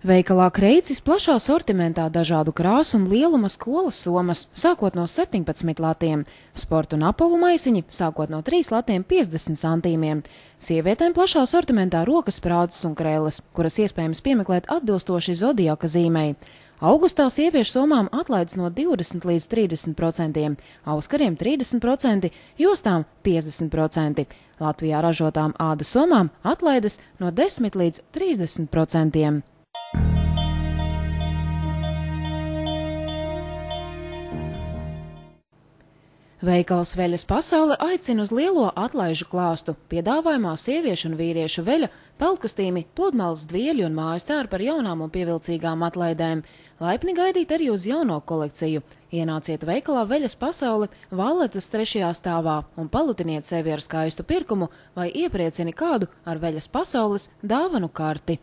Veikalā Kreicis plašā sortimentā dažādu krāsu un lieluma skolas somas, sākot no 17 latiem, sporta un apavu maisiņi, sākot no 3 latiem 50 santīmiem. Sievietēm plašā sortimentā rokas sprādzes un krēles, kuras iespējams piemeklēt atbilstoši zodiaka zīmei. Augustā sieviešu somām atlaides no 20 līdz 30%, auskariem 30%, jostām 50%. Latvijā ražotām ādas somām atlaides no 10 līdz 30%. Veikals Veļas pasaule aicina uz lielo atlaižu klāstu. Piedāvājumā sieviešu un vīriešu veļa, peltkostīmi, pludmales, dvieļu un mājas tērpi ar jaunām un pievilcīgām atlaidēm. Laipni gaidīt arī uz jauno kolekciju. Ienāciet veikalā Veļas pasauli Valletas 3. stāvā un palutiniet sevi ar skaistu pirkumu vai iepriecini kādu ar Veļas pasaules dāvanu karti.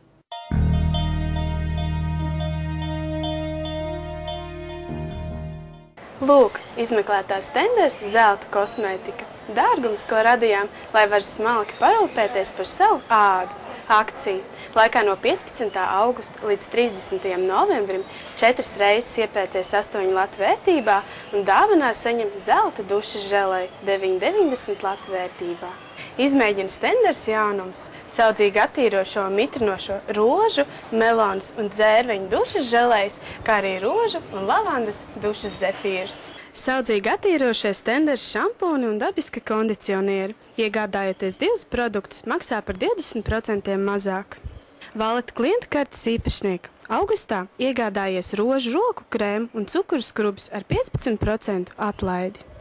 Lūk, izmeklētās tenders zelta kosmētika. Dārgums, ko radījām, lai var smalki parūpēties par savu ādu. Akcija. Laikā no 15. augusta līdz 30. novembrim 4 reizes iepērcies 8 latu vērtībā un dāvanā saņem zelta dušas želei 9,90 latu vērtībā. Izmēģina tenders jaunums, saudzīgi attīrošo un mitrinošo rožu, melonas un dzērveņu dušas želejas, kā arī rožu un lavandas dušas zefīrus. Saudzīgi attīrošais tenders šampūni un dabiska kondicionieri. Iegādājoties 2 produktus, maksā par 20% mazāk. Valleta klienta kartes īpašnieka. Augustā iegādājies rožu roku krēmu un cukuru skrubs ar 15% atlaidi.